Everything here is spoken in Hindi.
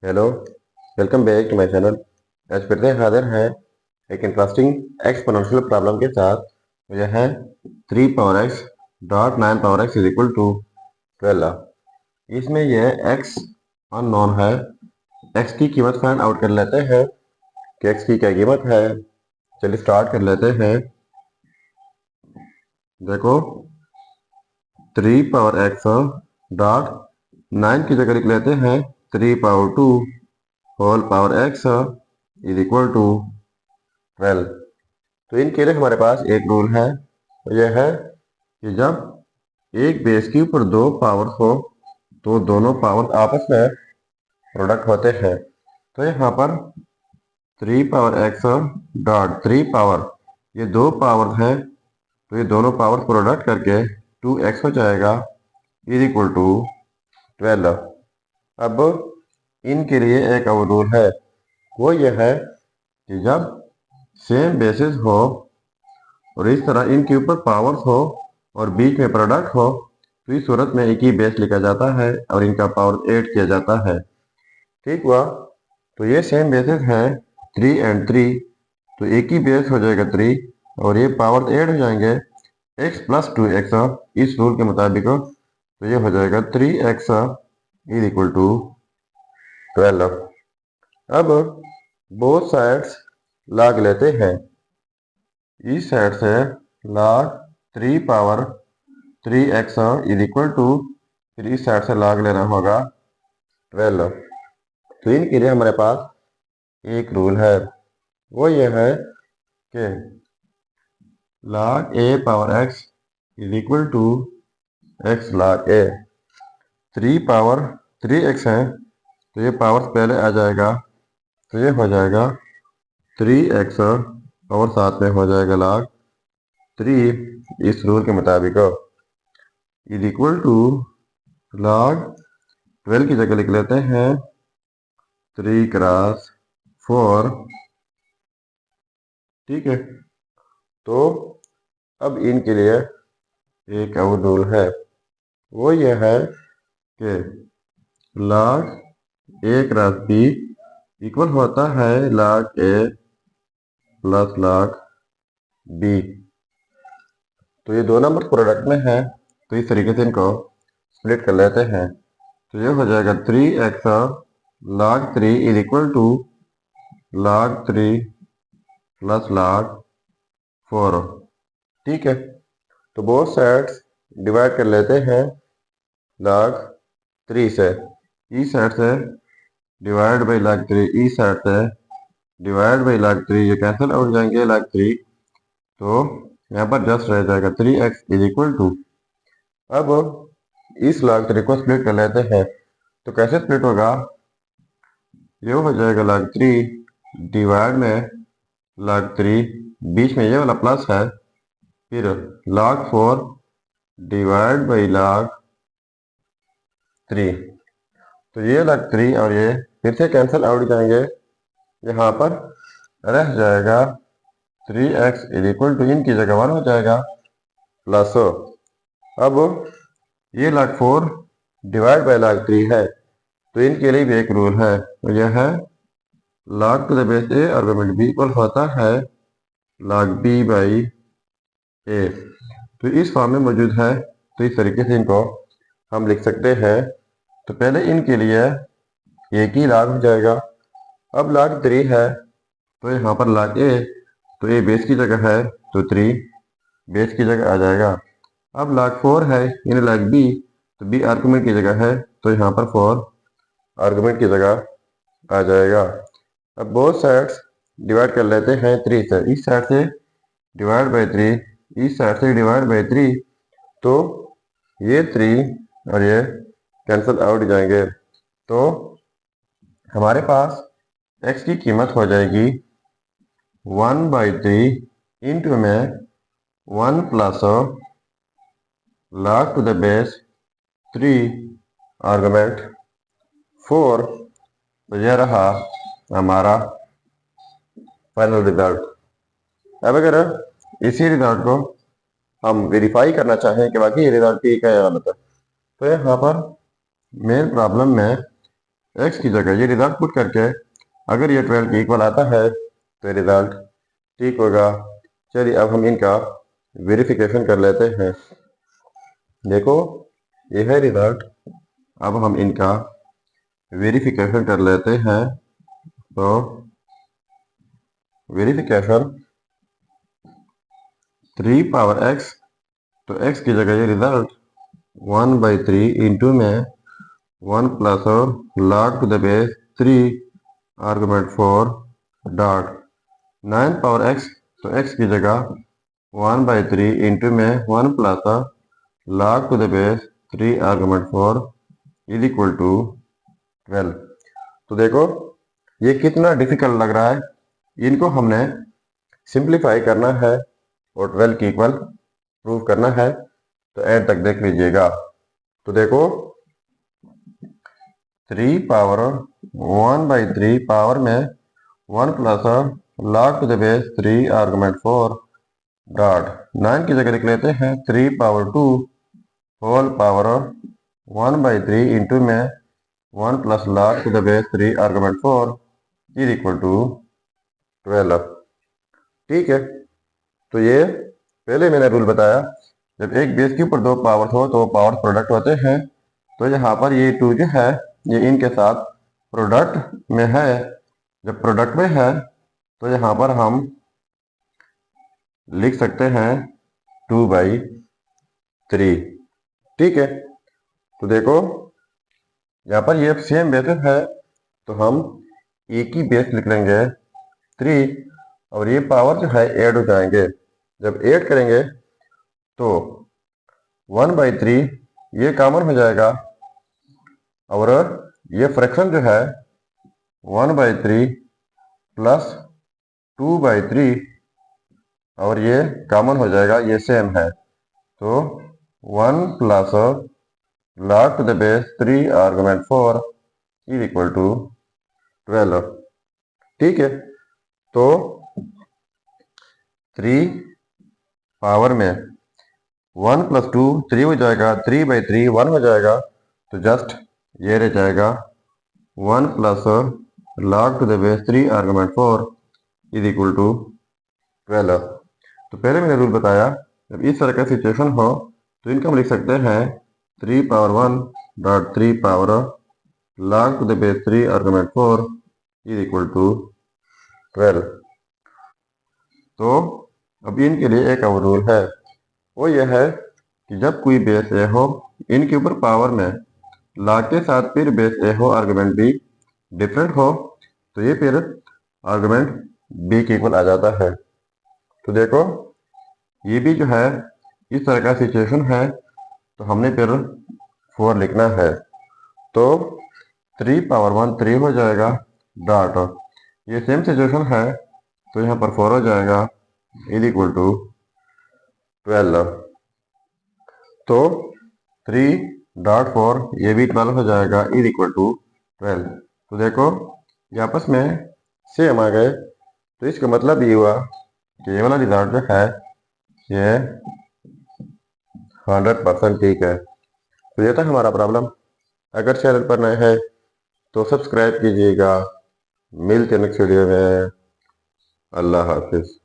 Hello, welcome back to my channel. आज फिर से हाजिर हैं एक इंटरेस्टिंग एक्सपोनेंशियल प्रॉब्लम के साथ। यह है 3 power x dot 9 power x is equal to 12। इसमें यह एक्स अननोन है। एक्स की कीमत फाइंड आउट कर लेते हैं कि एक्स की क्या कीमत है। चलिए स्टार्ट कर लेते हैं। देखो 3 पावर एक्स डॉट 9 की जगह लिख लेते हैं 3 power 2 whole power x is equal to 12। तो इनके लिए हमारे पास एक रूल है, तो यह है कि जब एक बेस के ऊपर दो पावर हो तो दोनों पावर आपस में प्रोडक्ट होते हैं। तो यहाँ पर 3 पावर एक्स डॉट 3 पावर, ये दो पावर हैं, तो ये दोनों पावर प्रोडक्ट करके 2x हो जाएगा इज इक्वल टू 12। अब इनके लिए एक और रूल है, वो यह है कि जब सेम बेसिस हो और इस तरह इनके ऊपर पावर्स हो और बीच में प्रोडक्ट हो तो इस सूरत में एक ही बेस लिखा जाता है और इनका पावर ऐड किया जाता है। ठीक हुआ। तो ये सेम बेसिस है 3 एंड 3, तो एक ही बेस हो जाएगा 3 और ये पावर ऐड हो जाएंगे x प्लस 2x इस रूल के मुताबिक। तो ये हो जाएगा 3x इज इक्वल टू 12। अब बोथ साइड्स लॉग लेते हैं। इस साइड से log 3 power 3x is equal to, फिर इस साइड से log लेना होगा 12। तो इनके लिए हमारे पास एक रूल है, वो ये है कि log a power x is equal to x log a। 3 power 3x है तो ये पावर पहले आ जाएगा, तो ये हो जाएगा 3x और साथ में हो जाएगा log 3 इस रूल के मुताबिक इज इक्वल टू log 12 की जगह लिख लेते हैं 3 क्रॉस 4। ठीक है। तो अब इनके लिए एक और रूल है, वो यह है कि log a cross b equal होता है log a plus log b। तो ये दो नंबर प्रोडक्ट में है, तो इस तरीके से इनको स्प्लिट कर लेते हैं। तो ये हो जाएगा 3x log 3 is equal to log 3 plus log 4। ठीक है। तो बोथ साइड्स डिवाइड कर लेते हैं log 3 से। इस साइड से डिवाइड बाई log 3, इस साइड से डिवाइड बाई log 3, ये कैंसिल आउट जाएंगे log 3, तो यहाँ पर जस्ट रह जाएगा 3x इज इक्वल टू। अब इस log 3 को स्प्लिट कर लेते हैं। तो कैसे स्प्लिट होगा, ये हो जाएगा log 3 डिवाइड में log 3, बीच में ये वाला प्लस है, फिर log 4 डिवाइड बाई log 3। तो ये log 3 और ये फिर से कैंसिल आउट जाएंगे, यहाँ पर रह जाएगा 3x इज इक्वल टू, इनकी जगह 1 हो जाएगा प्लस। अब ये log 4 डिवाइड बाई log 3 है, तो इनके लिए भी एक रूल है, तो यह है log to the base a argument b equal होता है log b बाई a। तो इस फॉर्म में मौजूद है, तो इस तरीके से इनको हम लिख सकते हैं। तो पहले इनके लिए एक ही log हो जाएगा। अब log 3 है तो यहाँ पर log a, तो a बेस की जगह है तो 3 बेस की जगह आ जाएगा। अब log 4 है यानी log b, तो b आर्गुमेंट की जगह है तो यहाँ पर 4 आर्गुमेंट की जगह आ जाएगा। अब बोथ साइड्स डिवाइड कर लेते हैं 3 से। इस साइड से डिवाइड बाई 3, इस साइड से डिवाइड बाई 3, तो ये 3 और ये कैंसिल आउट जाएंगे। तो हमारे पास x की कीमत हो जाएगी 1/3 इंटू में 1 plus log to the base 3 argument 4। तो यह रहा हमारा फाइनल रिजल्ट। अब अगर इसी रिजल्ट को हम वेरीफाई करना चाहें कि बाकी ये रिजल्ट ठीक है या गलत है, तो यहाँ पर मेन प्रॉब्लम में x की जगह ये रिजल्ट पुट करके अगर ये 12 के इक्वल आता है तो रिजल्ट ठीक होगा। चलिए अब हम इनका वेरिफिकेशन कर लेते हैं। देखो ये है रिजल्ट। अब हम इनका वेरिफिकेशन कर लेते हैं। तो वेरिफिकेशन 3 पावर x, तो x की जगह ये रिजल्ट 1/3 इंटू में 1 प्लस और log to the base 3 argument 4 dot 9 power x, तो x की जगह 1/3 इंटू में 1 plus log to the base 3 argument 4 is equal to 12। तो देखो ये कितना डिफिकल्ट लग रहा है। इनको हमने सिंप्लीफाई करना है और 12 की इक्वल प्रूव करना है, तो एंड तक देख लीजिएगा। तो देखो 3 पावर 1/3 पावर में 1 plus log to the base 3 argument 4 dot 9 की जगह लिख लेते हैं 3 पावर 2 होल पावर 1/3 इंटू में 1 plus log to the base 3 argument 4 is equal to 12। ठीक है, तो ये पहले मैंने रूल बताया, जब एक बेस के ऊपर दो पावर्स हो तो पावर प्रोडक्ट होते हैं। तो यहाँ पर ये 2 जो है ये इनके साथ प्रोडक्ट में है। जब प्रोडक्ट में है तो यहाँ पर हम लिख सकते हैं 2/3। ठीक है, तो देखो यहाँ पर ये सेम बेसिस है तो हम एक ही बेस लिख लेंगे 3 और ये पावर जो है ऐड हो जाएंगे। जब ऐड करेंगे तो 1/3 ये कॉमन हो जाएगा और ये फ्रैक्शन जो है 1/3 प्लस 2/3 और ये कॉमन हो जाएगा, ये सेम है। तो 1 plus log to the base 3 argument 4 is equal to 12। ठीक है, तो 3 पावर में 1 प्लस 2 3 हो जाएगा, 3/3 1 हो जाएगा, तो जस्ट ये रह जाएगा 1 plus log to the base 3 argument 4 is equal to 12। तो पहले मैंने रूल बताया, जब इस तरह का सिचुएशन हो तो इनको हम लिख सकते हैं 3 power 1 dot 3 power log to the base 3 argument 4 is equal to 12। तो अब इनके लिए एक और रूल है, वो यह है कि जब कोई बेस ए हो, इनके ऊपर पावर में log के साथ फिर बेस ए हो आर्गुमेंट बी डिफरेंट हो, तो ये फिर आर्गुमेंट बी के इक्वल आ जाता है। तो देखो ये भी जो है इस तरह का सिचुएशन है, तो हमने फिर 4 लिखना है। तो 3 पावर 1 3 हो जाएगा डॉट, ये सेम सिचुएशन है तो यहाँ पर 4 हो जाएगा इज इक्वल टू 12। तो 3 डॉट 4 ये भी 12 हो जाएगा इज इक्वल टू 12। तो देखो ये आपस में सेम आ गए, तो इसका मतलब ये हुआ कि ये वाला रिजल्ट जो है ये 100% ठीक है। तो ये था हमारा प्रॉब्लम। अगर चैनल पर नए हैं तो सब्सक्राइब कीजिएगा। मिलते हैं नेक्स्ट वीडियो में। अल्लाह हाफिज।